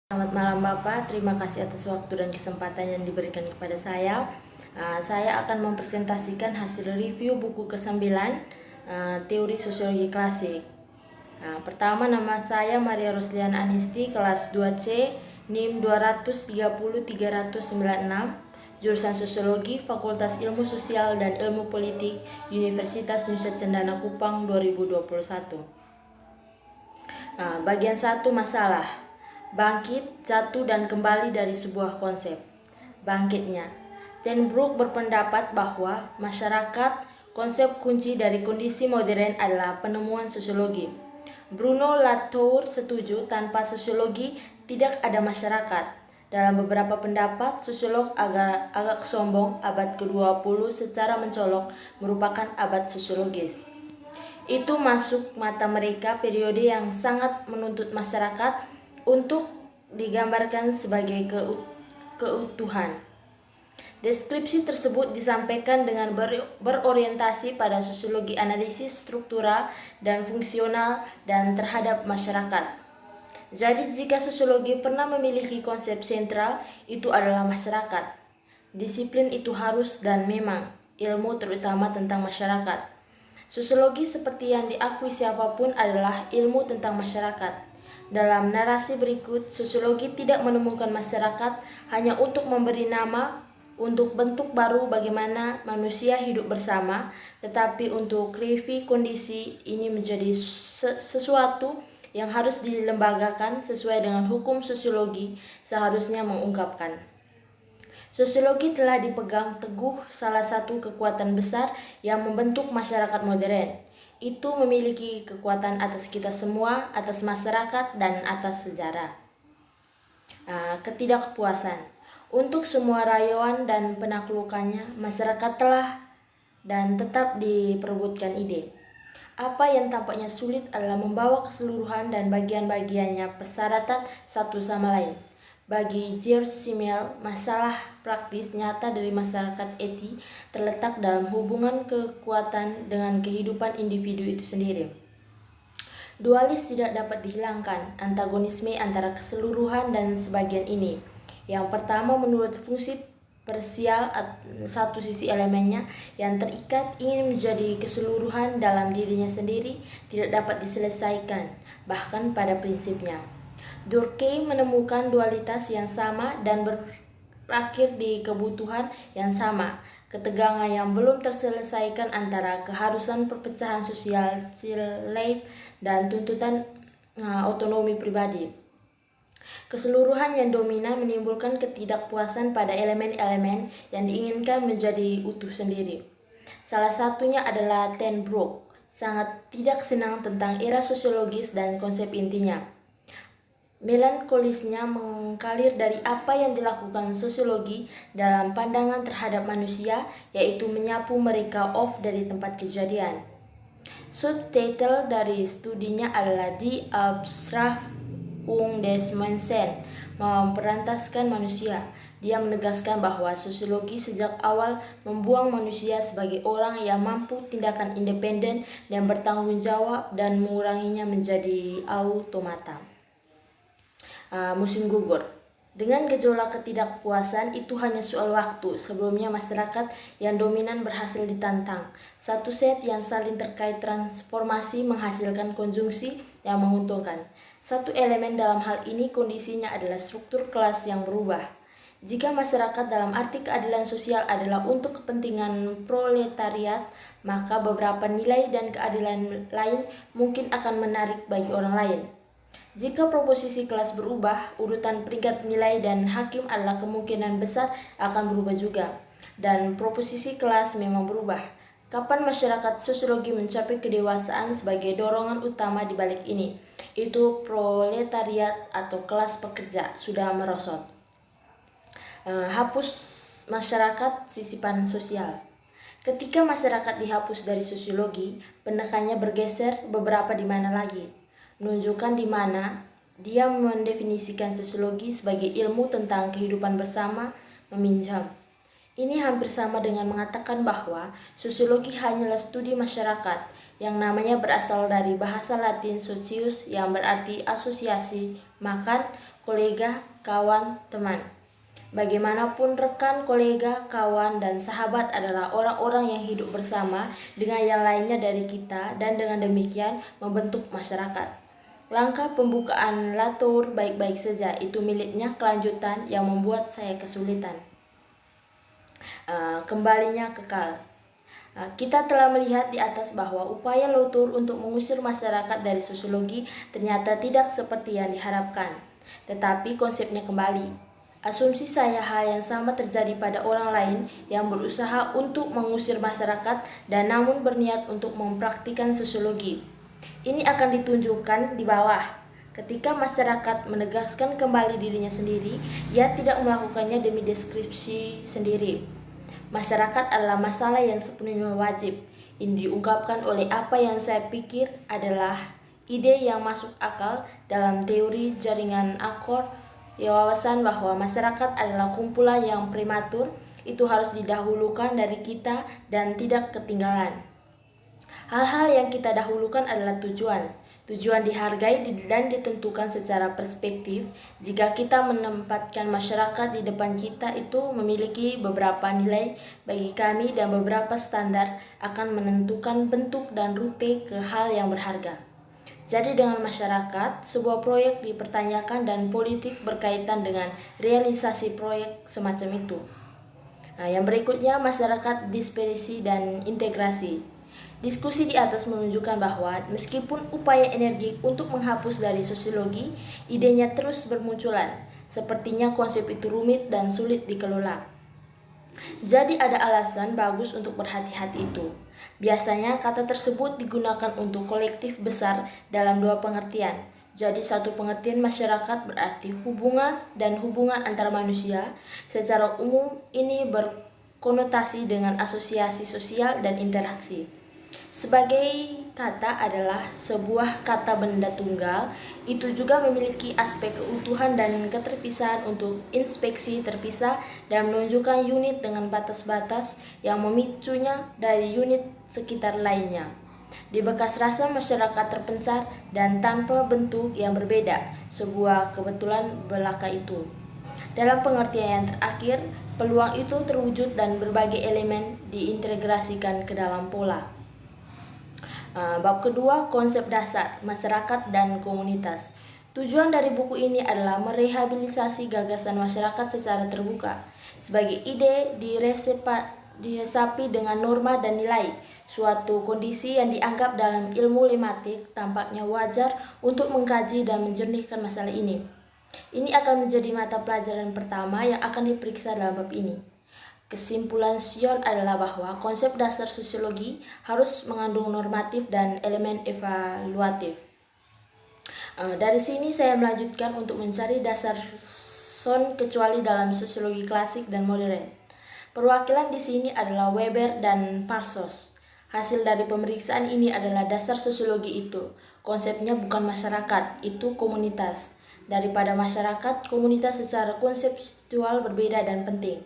Selamat malam Bapak, terima kasih atas waktu dan kesempatan yang diberikan kepada saya. Saya akan mempresentasikan hasil review buku ke-9, Teori Sosiologi Klasik. Pertama, nama saya Maria Roslian Anisti, kelas 2C, NIM 230-396, jurusan Sosiologi, Fakultas Ilmu Sosial dan Ilmu Politik, Universitas Nusa Cendana Kupang 2021. Bagian 1, masalah. Bangkit, jatuh, dan kembali dari sebuah konsep. Bangkitnya, Ten Broek berpendapat bahwa masyarakat, konsep kunci dari kondisi modern adalah penemuan sosiologi. Bruno Latour setuju, tanpa sosiologi tidak ada masyarakat. Dalam beberapa pendapat, sosiolog agak sombong, abad ke-20 secara mencolok merupakan abad sosiologis. Itu masuk mata mereka periode yang sangat menuntut masyarakat untuk digambarkan sebagai keutuhan. Deskripsi tersebut disampaikan dengan berorientasi pada sosiologi analisis struktural dan fungsional dan terhadap masyarakat. Jadi jika sosiologi pernah memiliki konsep sentral, itu adalah masyarakat. Disiplin itu harus dan memang ilmu terutama tentang masyarakat. Sosiologi seperti yang diakui siapapun adalah ilmu tentang masyarakat. Dalam narasi berikut, sosiologi tidak menemukan masyarakat hanya untuk memberi nama, untuk bentuk baru bagaimana manusia hidup bersama, tetapi untuk review kondisi ini menjadi sesuatu yang harus dilembagakan sesuai dengan hukum sosiologi seharusnya mengungkapkan. Sosiologi telah dipegang teguh salah satu kekuatan besar yang membentuk masyarakat modern. Itu memiliki kekuatan atas kita semua, atas masyarakat, dan atas sejarah. Ketidakpuasan. Untuk semua rayuan dan penaklukannya, masyarakat telah dan tetap diperebutkan ide. Apa yang tampaknya sulit adalah membawa keseluruhan dan bagian-bagiannya persyaratan satu sama lain. Bagi George Simmel, masalah praktis nyata dari masyarakat eti terletak dalam hubungan kekuatan dengan kehidupan individu itu sendiri. Dualis tidak dapat dihilangkan, antagonisme antara keseluruhan dan sebagian ini. Yang pertama, menurut fungsi parsial, satu sisi elemennya yang terikat ingin menjadi keseluruhan dalam dirinya sendiri tidak dapat diselesaikan, bahkan pada prinsipnya. Durkheim menemukan dualitas yang sama dan berakhir di kebutuhan yang sama, ketegangan yang belum terselesaikan antara keharusan perpecahan sosial life dan tuntutan otonomi pribadi. Keseluruhan yang dominan menimbulkan ketidakpuasan pada elemen-elemen yang diinginkan menjadi utuh sendiri. Salah satunya adalah Ten Broek, sangat tidak senang tentang era sosiologis dan konsep intinya. Melankolisnya mengalir dari apa yang dilakukan sosiologi dalam pandangan terhadap manusia, yaitu menyapu mereka off dari tempat kejadian. Subtitle dari studinya adalah Die Abstrafung des Menschen, memperantaskan manusia. Dia menegaskan bahwa sosiologi sejak awal membuang manusia sebagai orang yang mampu tindakan independen dan bertanggung jawab dan menguranginya menjadi automata. Musim gugur. Dengan gejolak ketidakpuasan itu hanya soal waktu sebelumnya masyarakat yang dominan berhasil ditantang. Satu set yang saling terkait transformasi menghasilkan konjungsi yang menguntungkan. Satu elemen dalam hal ini kondisinya adalah struktur kelas yang berubah. Jika masyarakat dalam arti keadilan sosial adalah untuk kepentingan proletariat, maka beberapa nilai dan keadilan lain mungkin akan menarik bagi orang lain. Jika proposisi kelas berubah, urutan peringkat nilai dan hakim adalah kemungkinan besar akan berubah juga. Dan proposisi kelas memang berubah. Kapan masyarakat sosiologi mencapai kedewasaan sebagai dorongan utama di balik ini? Itu proletariat atau kelas pekerja sudah merosot. Hapus masyarakat sisipan sosial. Ketika masyarakat dihapus dari sosiologi, penekannya bergeser beberapa di mana lagi. Menunjukkan di mana dia mendefinisikan sosiologi sebagai ilmu tentang kehidupan bersama, meminjam. Ini hampir sama dengan mengatakan bahwa sosiologi hanyalah studi masyarakat, yang namanya berasal dari bahasa Latin socius yang berarti asosiasi, maka kolega, kawan, teman. Bagaimanapun rekan, kolega, kawan, dan sahabat adalah orang-orang yang hidup bersama dengan yang lainnya dari kita dan dengan demikian membentuk masyarakat. Langkah pembukaan Latour baik-baik saja, itu miliknya kelanjutan yang membuat saya kesulitan. Kembalinya kekal. Kita telah melihat di atas bahwa upaya Latour untuk mengusir masyarakat dari sosiologi ternyata tidak seperti yang diharapkan, tetapi konsepnya kembali. Asumsi saya hal yang sama terjadi pada orang lain yang berusaha untuk mengusir masyarakat dan namun berniat untuk mempraktikkan sosiologi. Ini akan ditunjukkan di bawah. Ketika masyarakat menegaskan kembali dirinya sendiri, ia tidak melakukannya demi deskripsi sendiri. Masyarakat adalah masalah yang sepenuhnya wajib. Ini diungkapkan oleh apa yang saya pikir adalah ide yang masuk akal dalam teori jaringan akor, wawasan bahwa masyarakat adalah kumpulan yang prematur, itu harus didahulukan dari kita dan tidak ketinggalan. Hal-hal yang kita dahulukan adalah tujuan. Tujuan dihargai dan ditentukan secara perspektif. Jika kita menempatkan masyarakat di depan kita, itu memiliki beberapa nilai bagi kami dan beberapa standar akan menentukan bentuk dan rute ke hal yang berharga. Jadi dengan masyarakat, sebuah proyek dipertanyakan dan politik berkaitan dengan realisasi proyek semacam itu. Yang berikutnya, masyarakat dispersi dan integrasi. Diskusi di atas menunjukkan bahwa meskipun upaya energi untuk menghapus dari sosiologi, idenya terus bermunculan. Sepertinya konsep itu rumit dan sulit dikelola. Jadi ada alasan bagus untuk berhati-hati itu. Biasanya kata tersebut digunakan untuk kolektif besar dalam dua pengertian. Jadi satu pengertian masyarakat berarti hubungan dan hubungan antar manusia. Secara umum ini berkonotasi dengan asosiasi sosial dan interaksi. Sebagai kata adalah sebuah kata benda tunggal, itu juga memiliki aspek keutuhan dan keterpisahan untuk inspeksi terpisah dan menunjukkan unit dengan batas-batas yang memicunya dari unit sekitar lainnya. Di bekas rasa masyarakat terpencar dan tanpa bentuk yang berbeda, sebuah kebetulan belaka itu. Dalam pengertian yang terakhir, peluang itu terwujud dan berbagai elemen diintegrasikan ke dalam pola. Bab kedua, konsep dasar, masyarakat dan komunitas. Tujuan dari buku ini adalah merehabilitasi gagasan masyarakat secara terbuka. Sebagai ide diresapi dengan norma dan nilai, suatu kondisi yang dianggap dalam ilmu lematik tampaknya wajar untuk mengkaji dan menjernihkan masalah ini. Ini akan menjadi mata pelajaran pertama yang akan diperiksa dalam bab ini. Kesimpulan Sion adalah bahwa konsep dasar sosiologi harus mengandung normatif dan elemen evaluatif. Dari sini saya melanjutkan untuk mencari dasar Son kecuali dalam sosiologi klasik dan modern. Perwakilan di sini adalah Weber dan Parsons. Hasil dari pemeriksaan ini adalah dasar sosiologi itu. Konsepnya bukan masyarakat, itu komunitas. Daripada masyarakat, komunitas secara konseptual berbeda dan penting.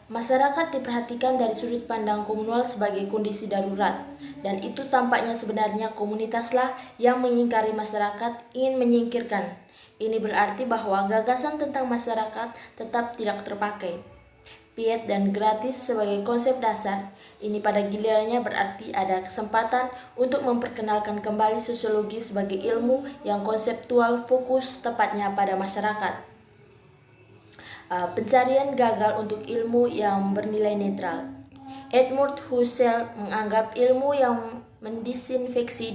Masyarakat diperhatikan dari sudut pandang komunal sebagai kondisi darurat, dan itu tampaknya sebenarnya komunitaslah yang mengingkari masyarakat, ingin menyingkirkan. Ini berarti bahwa gagasan tentang masyarakat tetap tidak terpakai. Piet dan gratis sebagai konsep dasar, ini pada gilirannya berarti ada kesempatan untuk memperkenalkan kembali sosiologi sebagai ilmu yang konseptual fokus tepatnya pada masyarakat. Pencarian gagal untuk ilmu yang bernilai netral. Edmund Husserl menganggap ilmu yang mendisinfeksi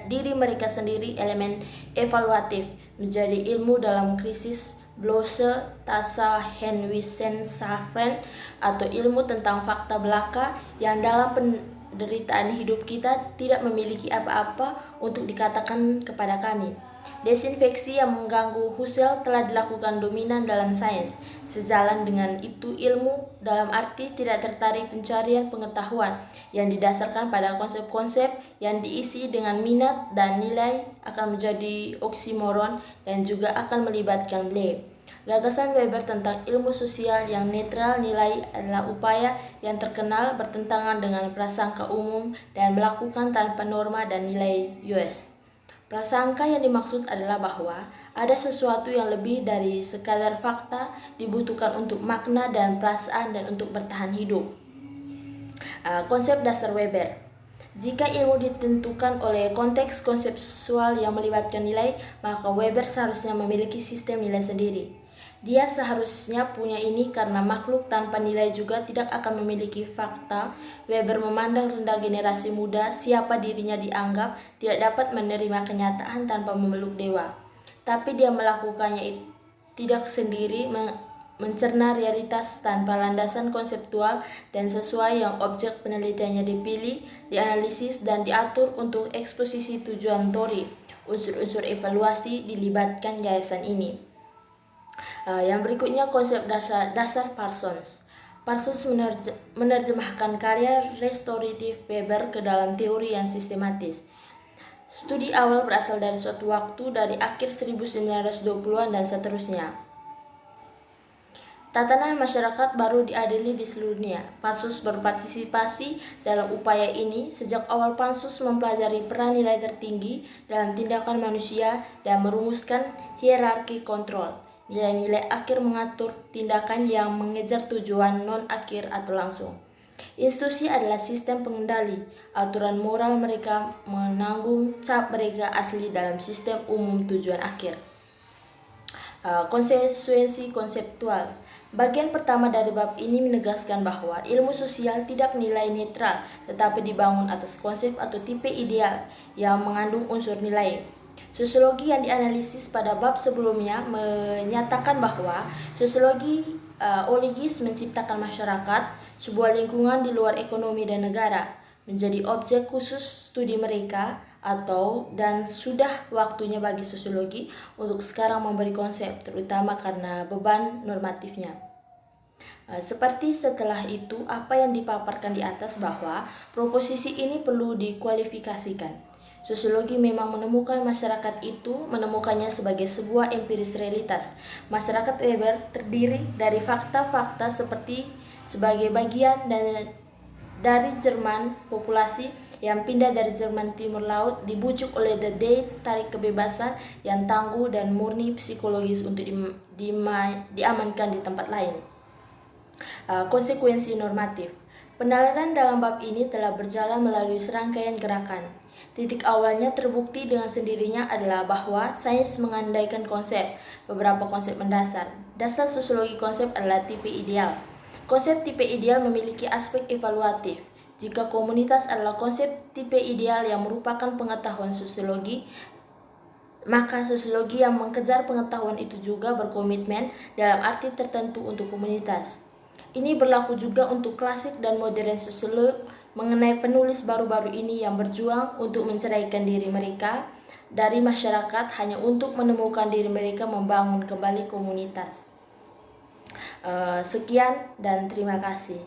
diri mereka sendiri elemen evaluatif menjadi ilmu dalam krisis Blosse Tatsachen-Wissenschaft atau ilmu tentang fakta belaka yang dalam penderitaan hidup kita tidak memiliki apa-apa untuk dikatakan kepada kami. Desinfeksi yang mengganggu Husserl telah dilakukan dominan dalam sains. Sejalan dengan itu ilmu dalam arti tidak tertarik pencarian pengetahuan yang didasarkan pada konsep-konsep yang diisi dengan minat dan nilai akan menjadi oksimoron dan juga akan melibatkan Bleh. Gagasan Weber tentang ilmu sosial yang netral nilai adalah upaya yang terkenal bertentangan dengan prasangka umum dan melakukan tanpa norma dan nilai US. Prasangka yang dimaksud adalah bahwa Ada sesuatu yang lebih dari sekadar fakta dibutuhkan untuk makna dan perasaan dan untuk bertahan hidup. Konsep dasar Weber. Jika ilmu ditentukan oleh konteks konseptual yang melibatkan nilai, maka Weber seharusnya memiliki sistem nilai sendiri. Dia seharusnya punya ini karena makhluk tanpa nilai juga tidak akan memiliki fakta. Weber memandang rendah generasi muda, siapa dirinya dianggap, tidak dapat menerima kenyataan tanpa memeluk dewa. Tapi dia melakukannya tidak sendiri, mencerna realitas tanpa landasan konseptual dan sesuai yang objek penelitiannya dipilih, dianalisis, dan diatur untuk eksposisi tujuan teori. Unsur-unsur evaluasi dilibatkan yayasan ini. Yang berikutnya konsep dasar Parsons. Parsons menerjemahkan karya restoratif Weber ke dalam teori yang sistematis. Studi awal berasal dari suatu waktu dari akhir 1920-an dan seterusnya. Tatanan masyarakat baru diadili di seluruh dunia. Pansus berpartisipasi dalam upaya ini sejak awal. Pansus mempelajari peran nilai tertinggi dalam tindakan manusia dan merumuskan hierarki kontrol. Nilai-nilai akhir mengatur tindakan yang mengejar tujuan non-akhir atau langsung. Institusi adalah sistem pengendali. Aturan moral mereka menanggung cap mereka asli dalam sistem umum tujuan akhir. Konsekuensi konseptual. Bagian pertama dari bab ini menegaskan bahwa ilmu sosial tidak nilai netral, tetapi dibangun atas konsep atau tipe ideal yang mengandung unsur nilai. Sosiologi yang dianalisis pada bab sebelumnya menyatakan bahwa sosiologi oligis menciptakan masyarakat, sebuah lingkungan di luar ekonomi dan negara, menjadi objek khusus studi mereka, dan sudah waktunya bagi sosiologi untuk sekarang memberi konsep, terutama karena beban normatifnya. Seperti setelah itu, apa yang dipaparkan di atas bahwa proposisi ini perlu dikualifikasikan. Sosiologi memang menemukan masyarakat itu, menemukannya sebagai sebuah empiris realitas. Masyarakat Weber terdiri dari fakta-fakta sebagai bagian dari Jerman populasi yang pindah dari Jerman Timur Laut, dibujuk oleh The Day, tarik kebebasan yang tangguh dan murni psikologis untuk diamankan di tempat lain. Konsekuensi normatif. Penalaran dalam bab ini telah berjalan melalui serangkaian gerakan. Titik awalnya terbukti dengan sendirinya adalah bahwa sains mengandaikan konsep, beberapa konsep mendasar. Dasar sosiologi konsep adalah tipe ideal. Konsep tipe ideal memiliki aspek evaluatif. Jika komunitas adalah konsep tipe ideal yang merupakan pengetahuan sosiologi, maka sosiologi yang mengejar pengetahuan itu juga berkomitmen dalam arti tertentu untuk komunitas. Ini berlaku juga untuk klasik dan modern sosiolog mengenai penulis baru-baru ini yang berjuang untuk menceraikan diri mereka dari masyarakat hanya untuk menemukan diri mereka membangun kembali komunitas. Sekian dan terima kasih.